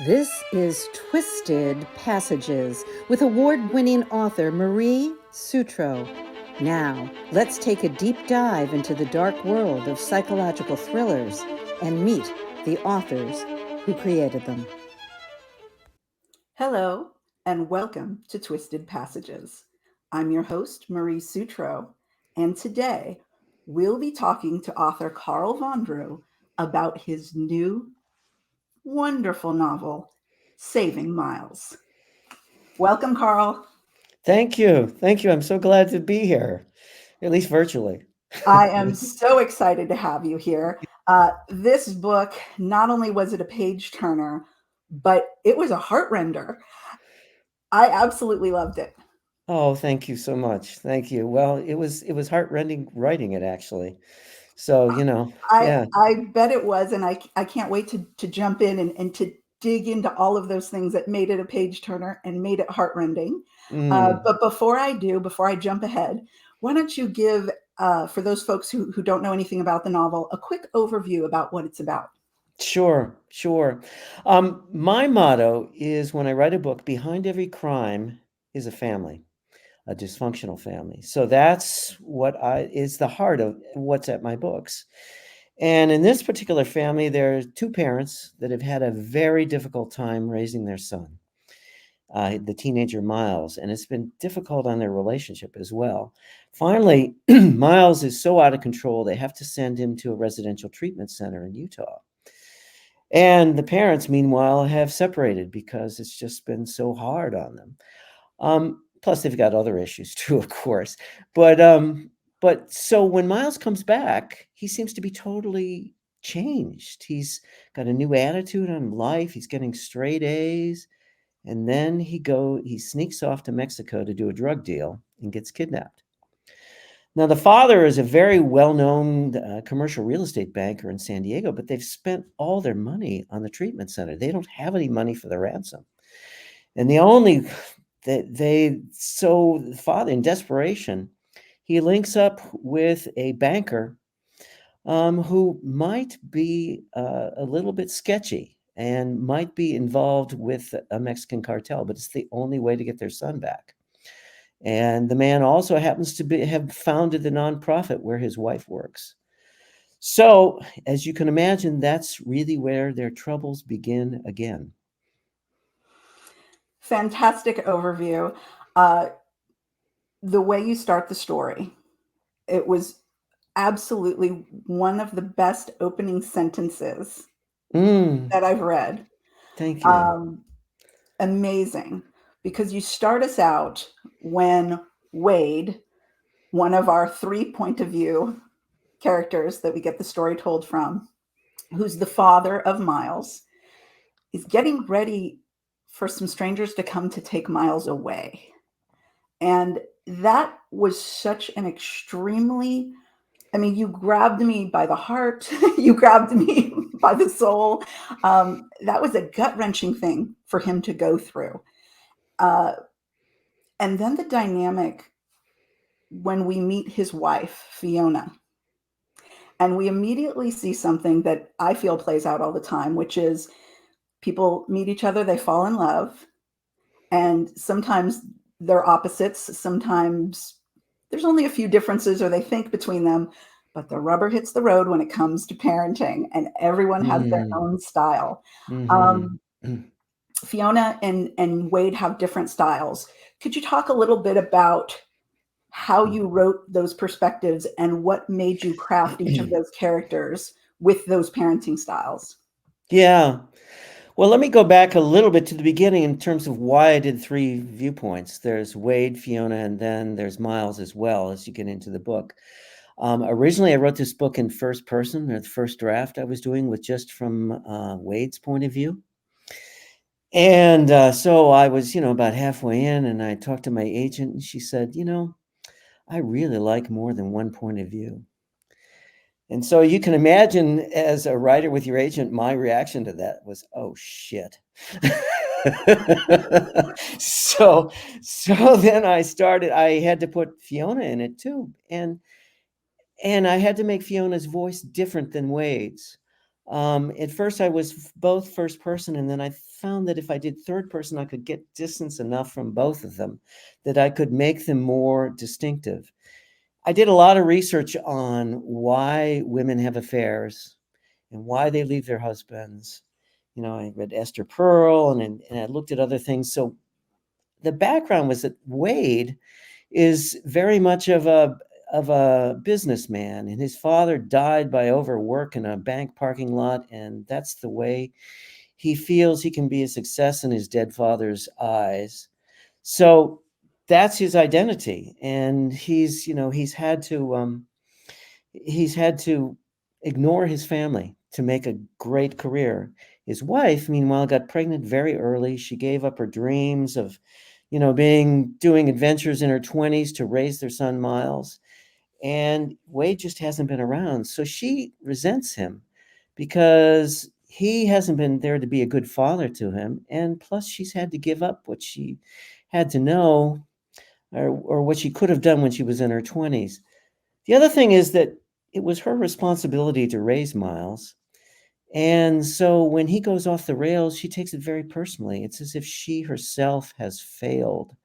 This is Twisted Passages with award-winning author Marie Sutro. Now, let's take a deep dive into the dark world of psychological thrillers and meet the authors who created them. Hello, and welcome to Twisted Passages. I'm your host, Marie Sutro, and today we'll be talking to author Carl Vondereau about his new, wonderful novel, Saving Miles. Welcome, Carl. Thank you. Thank you. I'm so glad to be here, at least virtually. I am so excited to have you here. This book, not only was it a page turner, but it was a heartrender. I absolutely loved it. Oh, thank you so much. Thank you. Well, it was heartrending writing it actually. So, I yeah. I bet it was, and I can't wait to jump in and to dig into all of those things that made it a page turner and made it heartrending. Mm, But before I jump ahead, why don't you give for those folks who don't know anything about the novel a quick overview about what it's about? sure, sure. My motto is when I write a book, behind every crime is a family, a dysfunctional family. So that's what is the heart of what's at my books. And in this particular family, there are two parents that have had a very difficult time raising their son, the teenager Miles, and it's been difficult on their relationship as well. Finally, Miles is so out of control, they have to send him to a residential treatment center in Utah. And the parents, meanwhile, have separated because it's just been so hard on them. Plus, they've got other issues too, of course. But so when Miles comes back, he seems to be totally changed. He's got a new attitude on life. He's getting straight A's, and then he sneaks off to Mexico to do a drug deal and gets kidnapped. Now, the father is a very well-known commercial real estate banker in San Diego, but they've spent all their money on the treatment center. They don't have any money for the ransom. And the only that they so the father, in desperation, he links up with a banker who might be a little bit sketchy and might be involved with a Mexican cartel, but it's the only way to get their son back. And the man also happens to have founded the nonprofit where his wife works. So, as you can imagine, that's really where their troubles begin again. Fantastic overview. Uh, the way you start the story, it was absolutely one of the best opening sentences Mm, that I've read. thank you. Um, Amazing, because you start us out when Wade, one of our three point of view characters that we get the story told from, who's the father of Miles, is getting ready for some strangers to come to take Miles away. And that was such an extremely, I mean, you grabbed me by the heart, you grabbed me by the soul. That was a gut wrenching thing for him to go through. Uh, and then the dynamic when we meet his wife, Fiona, and we immediately see something that I feel plays out all the time, which is people meet each other, they fall in love, and sometimes they're opposites, sometimes there's only a few differences or they think between them, but the rubber hits the road when it comes to parenting, and everyone has their Mm, own style. mhm. Um, Fiona and Wade have different styles. Could you talk a little bit about how you wrote those perspectives and what made you craft each of those characters with those parenting styles? Yeah. Well, let me go back a little bit to the beginning in terms of why I did three viewpoints. There's Wade, Fiona, and then there's Miles as well as you get into the book. Originally, I wrote this book in first person, or the first draft I was doing with just from Wade's point of view. And so I was, about halfway in, and I talked to my agent, and she said, I really like more than one point of view. And so you can imagine, as a writer with your agent, my reaction to that was, "Oh shit." so so then I had to put Fiona in it too, and I had to make Fiona's voice different than Wade's. At first, I was both first person, and then I found that if I did third person, I could get distance enough from both of them that I could make them more distinctive. I did a lot of research on why women have affairs and why they leave their husbands. I read Esther Pearl and I looked at other things. So the background was that Wade is very much of a businessman, and his father died by overwork in a bank parking lot, and that's the way he feels he can be a success in his dead father's eyes. So that's his identity, and he's had to ignore his family to make a great career. His wife, meanwhile, got pregnant very early. She gave up her dreams of, doing adventures in her 20s to raise their son Miles. And Wade just hasn't been around. So she resents him because he hasn't been there to be a good father to him. And plus, she's had to give up what she had to know, or what she could have done when she was in her 20s. The other thing is that it was her responsibility to raise Miles. And so when he goes off the rails, she takes it very personally. It's as if she herself has failed.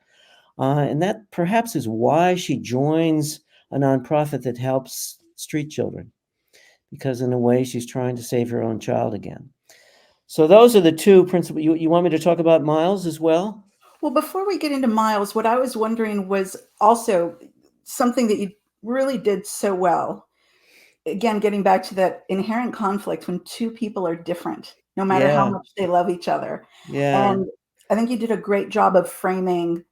And that perhaps is why she joins a nonprofit that helps street children, because in a way she's trying to save her own child again. So those are the two principal. You want me to talk about Miles as well? Well, before we get into Miles, what I was wondering was also something that you really did so well. Again, getting back to that inherent conflict when two people are different, no matter how Yeah, much they love each other. yeah, And I think you did a great job of framing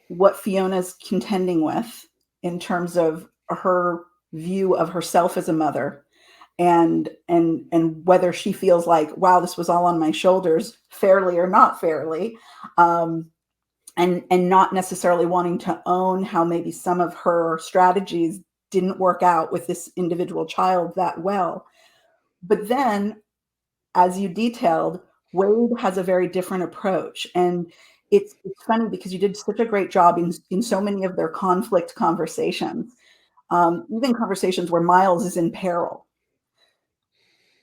what Fiona's contending with in terms of her view of herself as a mother, and whether she feels like, wow, this was all on my shoulders, fairly or not fairly, um, and not necessarily wanting to own how maybe some of her strategies didn't work out with this individual child that well. But then, as you detailed, Wade has a very different approach. And it's funny because you did such a great job in so many of their conflict conversations, even conversations where Miles is in peril.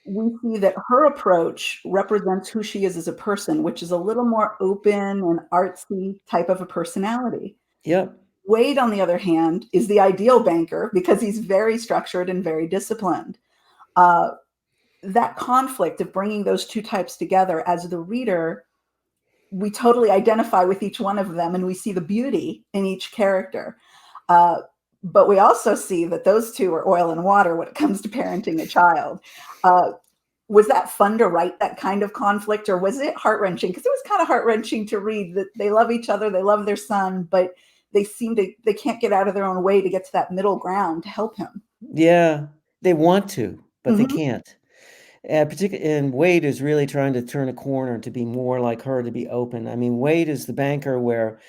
We see that her approach represents who she is as a person, which is a little more open and artsy type of a personality. yep, Wade, on the other hand, is the ideal banker because he's very structured and very disciplined. Uh, that conflict of bringing those two types together, as the reader, we totally identify with each one of them and we see the beauty in each character. Uh, but we also see that those two are oil and water when it comes to parenting a child. Uh, was that fun to write that kind of conflict, or was it heart-wrenching? Because it was kind of heart-wrenching to read that they love each other, they love their son, but they can't get out of their own way to get to that middle ground to help him. yeah. They want to, but they Mm-hmm. can't. And Wade is really trying to turn a corner to be more like her, to be open. I mean, Wade is the banker where,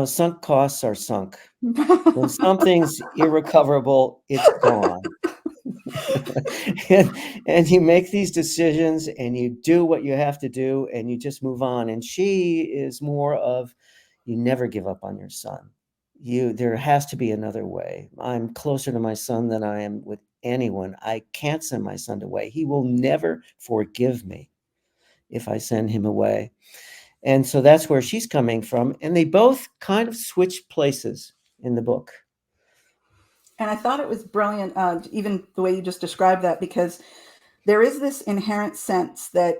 sunk costs are sunk. When something's irrecoverable, it's gone. and you make these decisions and you do what you have to do and you just move on. And she is more of, you never give up on your son. There has to be another way. I'm closer to my son than I am with anyone. I can't send my son away. He will never forgive me if I send him away. And so that's where she's coming from. And they both kind of switch places in the book. And I thought it was brilliant, even the way you just described that, because there is this inherent sense that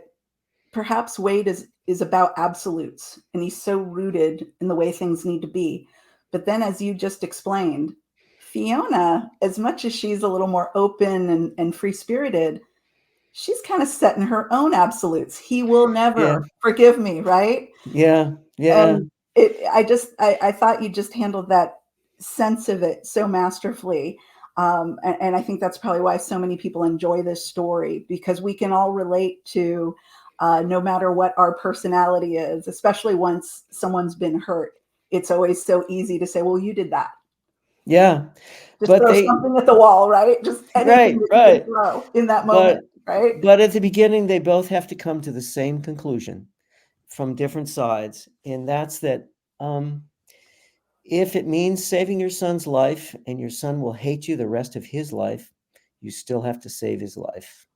perhaps Wade is about absolutes, and he's so rooted in the way things need to be. But then, as you just explained, Fiona, as much as she's a little more open and free spirited, she's kind of setting her own absolutes. He will Yeah. never forgive me, right? Yeah. Yeah. And I thought you just handled that sense of it so masterfully. And I think that's probably why so many people enjoy this story, because we can all relate to, no matter what our personality is, especially once someone's been hurt. It's always so easy to say, well, you did that. Yeah. Just But throw they, something at the wall, right? Just anything right, that you can right. throw in that But moment, right? but at the beginning, they both have to come to the same conclusion from different sides, and that's that, if it means saving your son's life and your son will hate you the rest of his life, you still have to save his life.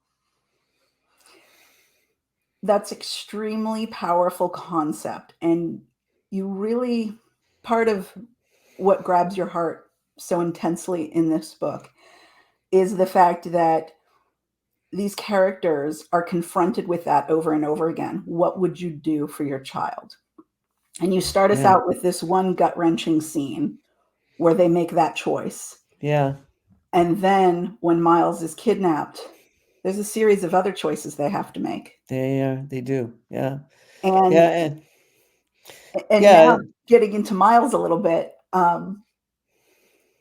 That's extremely powerful concept. And you really, part of what grabs your heart so intensely in this book is the fact that these characters are confronted with that over and over again. What would you do for your child? And you start us Yeah. out with this one gut-wrenching scene where they make that choice. Yeah. And then when Miles is kidnapped, there's a series of other choices they have to make. They do. Yeah. And Yeah. and Yeah. now getting into Miles a little bit,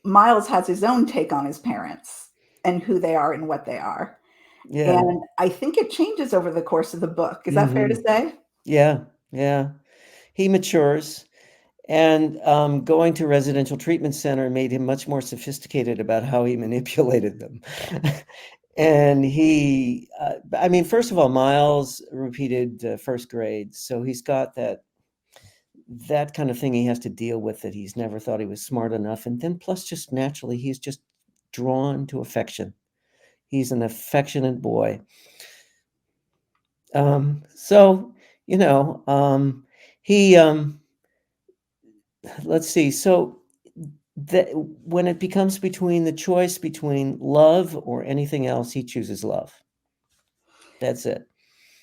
Miles has his own take on his parents and who they are and what they are. Yeah. And I think it changes over the course of the book. Is that fair to Mhm. say? Yeah. Yeah. He matures. And going to residential treatment center made him much more sophisticated about how he manipulated them. And I mean, first of all, Miles repeated first grade, so he's got that kind of thing he has to deal with, that he's never thought he was smart enough. And then plus, just naturally, he's just drawn to affection. He's an affectionate boy. So, you know, he let's see. So that when it becomes between the choice between love or anything else, he chooses love. That's it.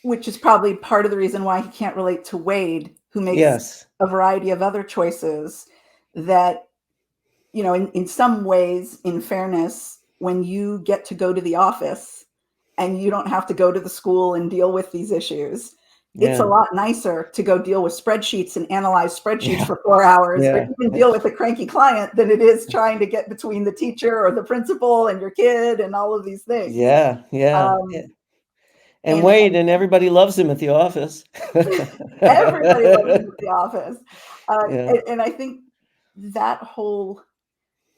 Which is probably part of the reason why he can't relate to Wade, who makes Yes. a variety of other choices that, in some ways, in fairness, when you get to go to the office and you don't have to go to the school and deal with these issues, it's a Yeah. lot nicer to go deal with spreadsheets and analyze spreadsheets Yeah. for 4 hours or Yeah. even deal with a cranky client than it is trying to get between the teacher or the principal and your kid and all of these things. Yeah. Yeah. Um, And and Wade, and everybody loves him at the office. everybody loves him at the office. Yeah. And I think that whole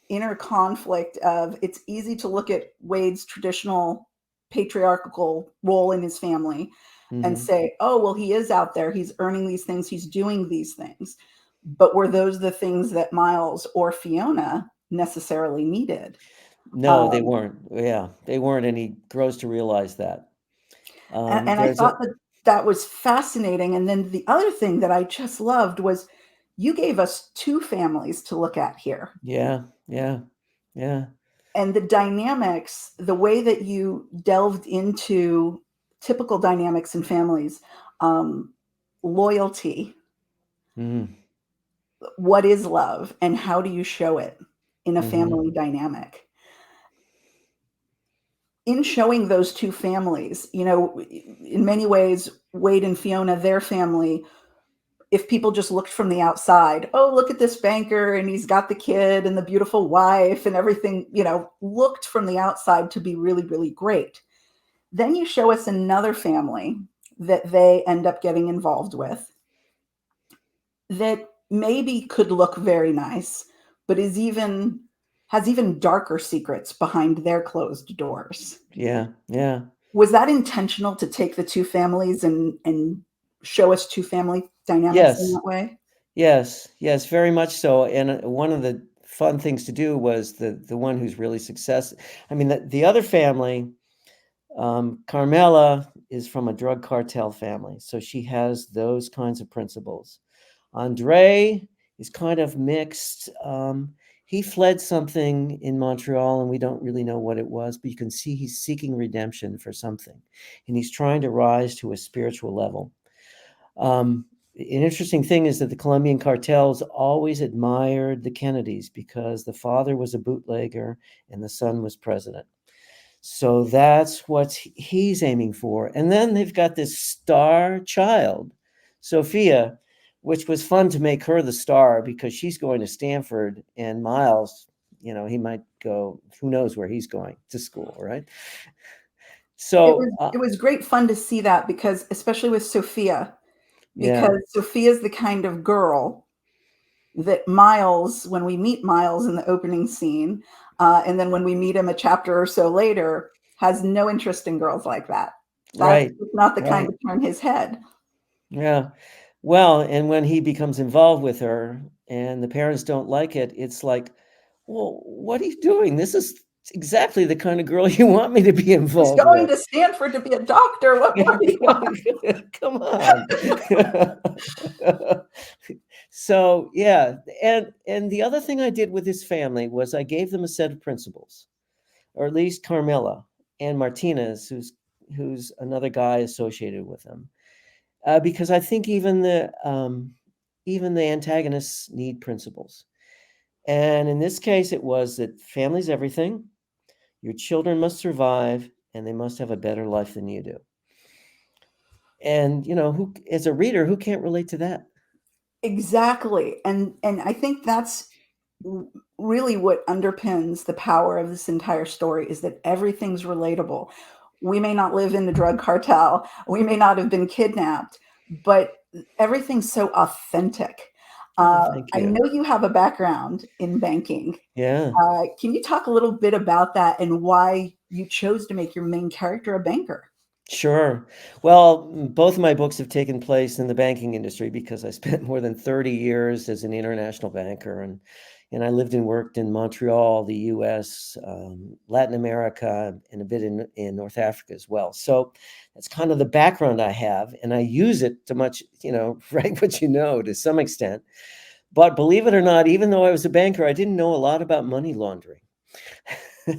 inner conflict of, it's easy to look at Wade's traditional patriarchal role in his family and Mhm. say, oh, well, he is out there, he's earning these things, he's doing these things. But were those the things that Miles or Fiona necessarily needed? No, they Um, weren't. Yeah, they weren't, and he grows to realize that. and I There's a thought that that was fascinating. And then the other thing that I just loved was you gave us two families to look at here. Yeah, yeah, yeah. And the dynamics, the way that you delved into typical dynamics in families, um, loyalty, Mhm. what is love, and how do you show it in a Mhm. family dynamic? In showing those two families, in many ways, Wade and Fiona, their family, if people just looked from the outside, oh, look at this banker and he's got the kid and the beautiful wife and everything, looked from the outside to be really, really great. Then you show us another family that they end up getting involved with that maybe could look very nice, but has even darker secrets behind their closed doors. Yeah, yeah. Was that intentional to take the two families and show us two family dynamics in Yes, that way? yes, yes, very much so. And one of the fun things to do was the one who's really success. I mean, the other family, Carmela is from a drug cartel family, so she has those kinds of principles. Andre is kind of mixed. He fled something in Montreal, and we don't really know what it was, but you can see he's seeking redemption for something, and he's trying to rise to a spiritual level. An interesting thing is that the Colombian cartels always admired the Kennedys because the father was a bootlegger and the son was president. So that's what he's aiming for. And then they've got this star child, Sophia, which was fun to make her the star because she's going to Stanford, and Miles, he might go, who knows where he's going to school, right? It So, was it was great fun to see that, because especially with Sophia, yeah, because Sophia's the kind of girl that Miles, when we meet Miles in the opening scene, and then when we meet him a chapter or so later, has no interest in girls like that. That's right, just not the kind right. to turn his head. Yeah. Well, and when he becomes involved with her and the parents don't like it, it's like, well, what are you doing? This is exactly the kind of girl you want me to be He's involved going with. to Stanford to be a doctor. What more do you want? Come on. So yeah, and the other thing I did with this family was I gave them a set of principles, or at least Carmela and Martinez, who's another guy associated with them, because I think even the antagonists need principles. And in this case, it was that family's everything. Your children must survive, and they must have a better life than you do. And who, as a reader, who can't relate to that? Exactly. And I think that's really what underpins the power of this entire story, is that everything's relatable. We may not live in the drug cartel, we may not have been kidnapped, but everything's so authentic. Oh, thank I you. know you have a background in banking. Yeah. Can you talk a little bit about that and why you chose to make your main character a banker? Sure. Well, both of my books have taken place in the banking industry because I spent more than 30 years as an international banker, and I lived and worked in Montreal, the US, Latin America, and a bit in North Africa as well. So that's kind of the background I have, and I use it to much, write what you know to some extent. But believe it or not, even though I was a banker, I didn't know a lot about money laundering.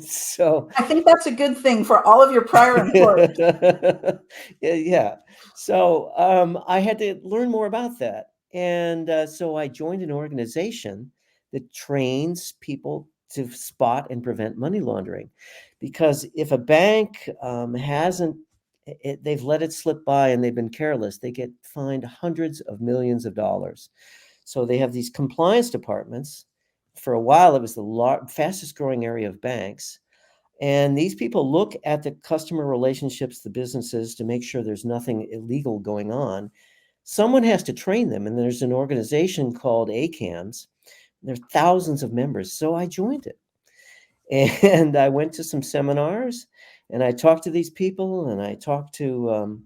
So I think that's a good thing for all of your prior employers. yeah. So I had to learn more about that. And so I joined an organization that trains people to spot and prevent money laundering. Because if a bank they've let it slip by and they've been careless, they get fined hundreds of millions of dollars. So they have these compliance departments. For a while, it was the fastest growing area of banks. And these people look at the customer relationships, the businesses, to make sure there's nothing illegal going on. Someone has to train them, and there's an organization called ACAMS. There are thousands of members, so I joined it. And I went to some seminars, and I talked to these people, and I talked to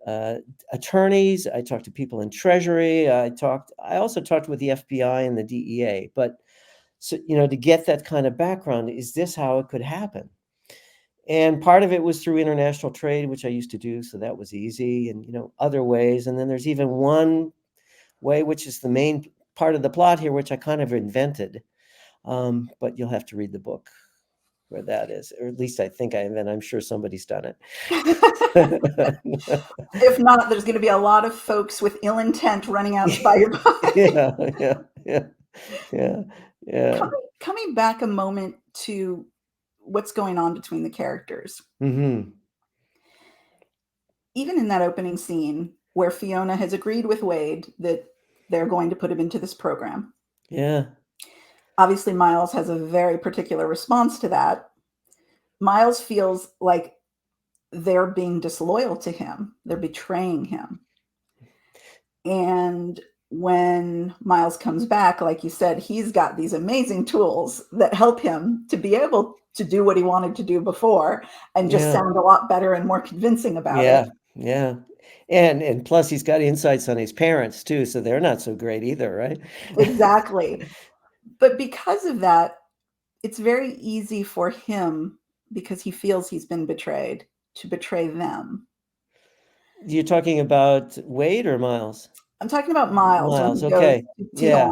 uh, attorneys. I talked to people in Treasury. I also talked with the FBI and the DEA. But so, to get that kind of background, is this how it could happen? And part of it was through international trade, which I used to do, so that was easy, and other ways. And then there's even one way, which is the main part of the plot here, which I kind of invented. But you'll have to read the book where that is, or at least I think I invent. I'm sure somebody's done it. If not, there's going to be a lot of folks with ill intent running out to buy your book. Yeah. Coming back a moment to what's going on between the characters. Mm-hmm. Even in that opening scene where Fiona has agreed with Wade that they're going to put him into this program. Yeah. Obviously, Miles has a very particular response to that. Miles feels like they're being disloyal to him. They're betraying him. And when Miles comes back, like you said, he's got these amazing tools that help him to be able to do what he wanted to do before and just sound a lot better and more convincing about it. Yeah. And plus he's got insights on his parents too, so they're not so great either, right? Exactly. But because of that, it's very easy for him, because he feels he's been betrayed, to betray them. You're talking about Wade or Miles? I'm talking about Miles when he goes Okay. to Yeah.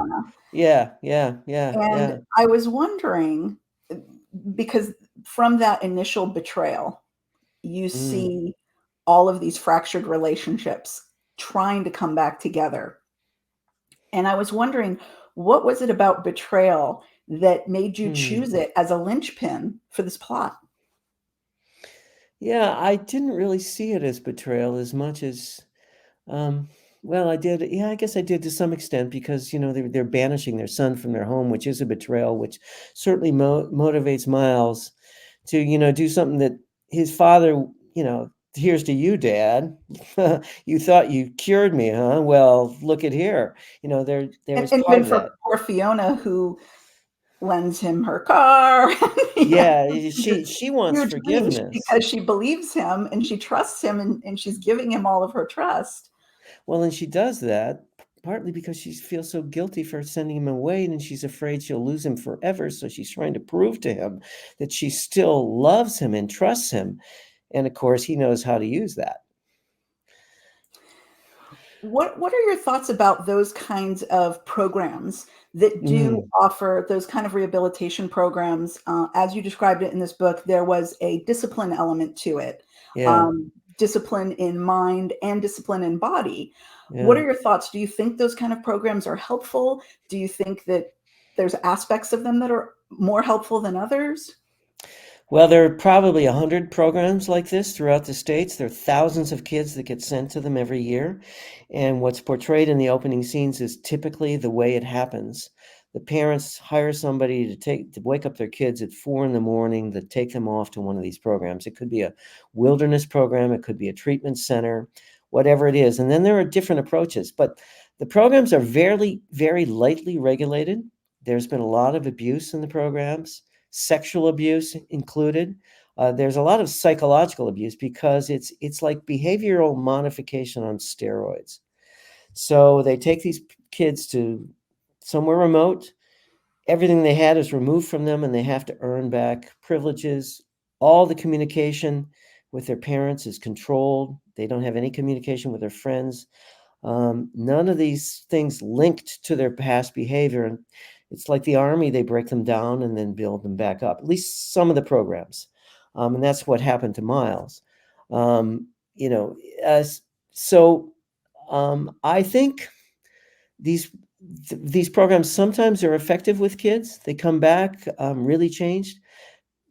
Tijuana. Yeah. I was wondering, because from that initial betrayal, you see all of these fractured relationships trying to come back together. And I was wondering, what was it about betrayal that made you choose it as a linchpin for this plot? Yeah, I didn't really see it as betrayal as much as, well, I did. Yeah, I guess I did to some extent, because they're banishing their son from their home, which is a betrayal, which certainly motivates Miles to do something that his father, here's to you, Dad. You thought you cured me, huh? Well, look at here. There was And part even of for that. poor Fiona, who lends him her car. Yeah, This she wants huge leash forgiveness. because she believes him and she trusts him, and she's giving him all of her trust. Well, and she does that partly because she feels so guilty for sending him away, and she's afraid she'll lose him forever. So she's trying to prove to him that she still loves him and trusts him. And of course, he knows how to use that. What are your thoughts about those kinds of programs that do offer those kind of rehabilitation programs? As you described it in this book, there was a discipline element to it, Yeah. discipline in mind and discipline in body. What Yeah. are your thoughts? Do you think those kind of programs are helpful? Do you think that there's aspects of them that are more helpful than others? Well, there are probably 100 programs like this throughout the states. There are thousands of kids that get sent to them every year. And what's portrayed in the opening scenes is typically the way it happens. The parents hire somebody to wake up their kids at 4 in the morning to take them off to one of these programs. It could be a wilderness program, it could be a treatment center, whatever it is. And then there are different approaches, but the programs are very lightly regulated. There's been a lot of abuse in the programs, sexual abuse included. There's a lot of psychological abuse because it's like behavioral modification on steroids. So they take these kids to somewhere remote. Everything they had is removed from them, and they have to earn back privileges. All the communication with their parents is controlled. They don't have any communication with their friends. None of these things linked to their past behavior. And it's like the army, they break them down and then build them back up, at least some of the programs. And that's what happened to Miles. Um, you know, as, so I think these these programs sometimes are effective with kids. They come back really changed.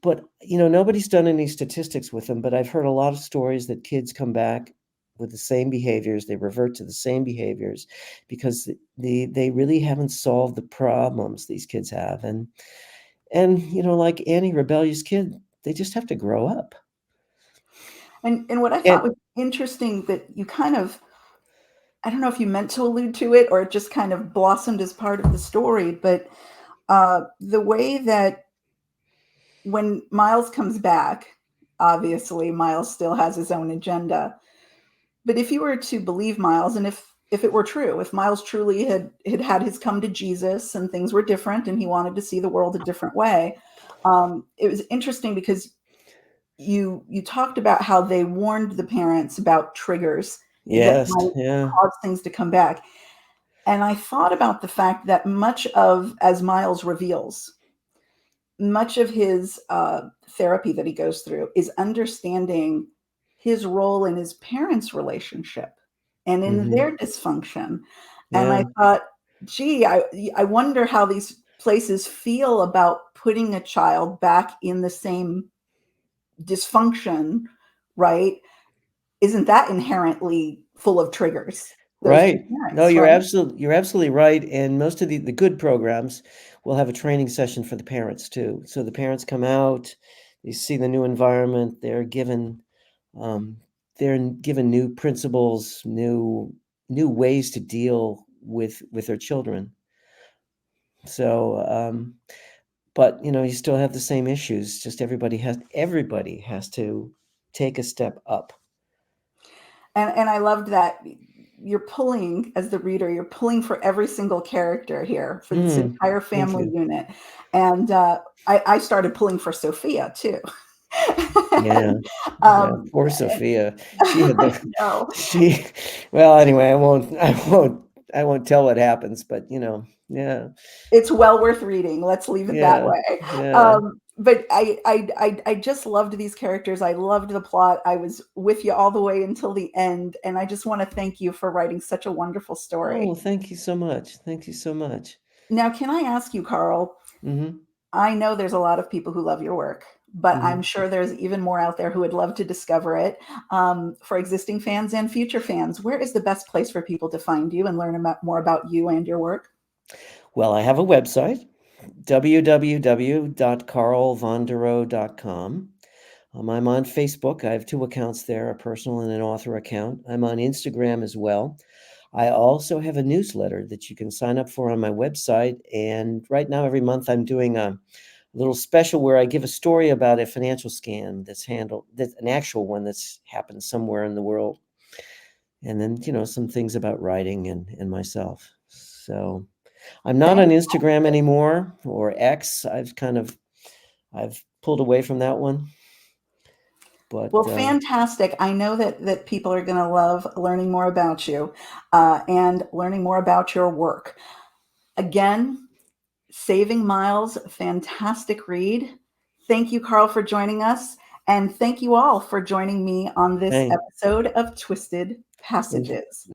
But, nobody's done any statistics with them, but I've heard a lot of stories that kids come back with the same behaviors. They revert to the same behaviors because they really haven't solved the problems these kids have. And like any rebellious kid, they just have to grow up. And what I thought And was interesting that you kind of, I don't know if you meant to allude to it or it just kind of blossomed as part of the story, but the way that when Miles comes back, obviously Miles still has his own agenda. But if you were to believe Miles, and if it were true, if Miles truly had his come to Jesus and things were different and he wanted to see the world a different way, it was interesting because you talked about how they warned the parents about triggers that yes, might yeah, cause things to come back. And I thought about the fact that much of, as Miles reveals, much of his therapy that he goes through is understanding his role in his parents' relationship and in hmm their dysfunction. And yeah, I thought, gee, I wonder how these places feel about putting a child back in the same dysfunction, right? Isn't that inherently full of triggers? Those two right. No, parents, right? you're absolutely right. And most of the good programs will have a training session for the parents too. So the parents come out, they see the new environment, um, they're given new principles, new ways to deal with their children. So, but you still have the same issues. Just everybody has to take a step up. And I loved that you're pulling, as the reader, you're pulling for every single character here for this Mm, entire thank family you. unit. And I started pulling for Sophia too. Yeah. And, Yeah, um, poor and Sophia. She had I the know she well, anyway, I won't tell what happens, but yeah. it's well worth reading. Let's leave it that Yeah. way. Yeah. But I just loved these characters. I loved the plot. I was with you all the way until the end, and I just want to thank you for writing such a wonderful Oh, story. thank you so much. Thank you so much. Now, can I ask you, Carl? Mhm. I know there's a lot of people who love your work, but I'm Mhm. sure there's even more out there who would love to discover it. For existing fans and future fans, where is the best place for people to find you and learn more about you and your work? Well, I have a website, www.carlvondereau.com. I'm on Facebook. I have two accounts there, a personal and an author account. I'm on Instagram as well. I also have a newsletter that you can sign up for on my website. And right now, every month, I'm doing a little special where I give a story about a financial scam that's an actual one that's happened somewhere in the world. and then, some things about writing and myself. So I'm not on Thank Instagram anymore, or X. I've pulled away from that one. But Well, fantastic. I know that people are going to love learning more about you and learning more about your work. Again, Saving Miles, fantastic read. Thank you, Carl, for joining us. And thank you all for joining me on this thank, episode of Twisted Passages.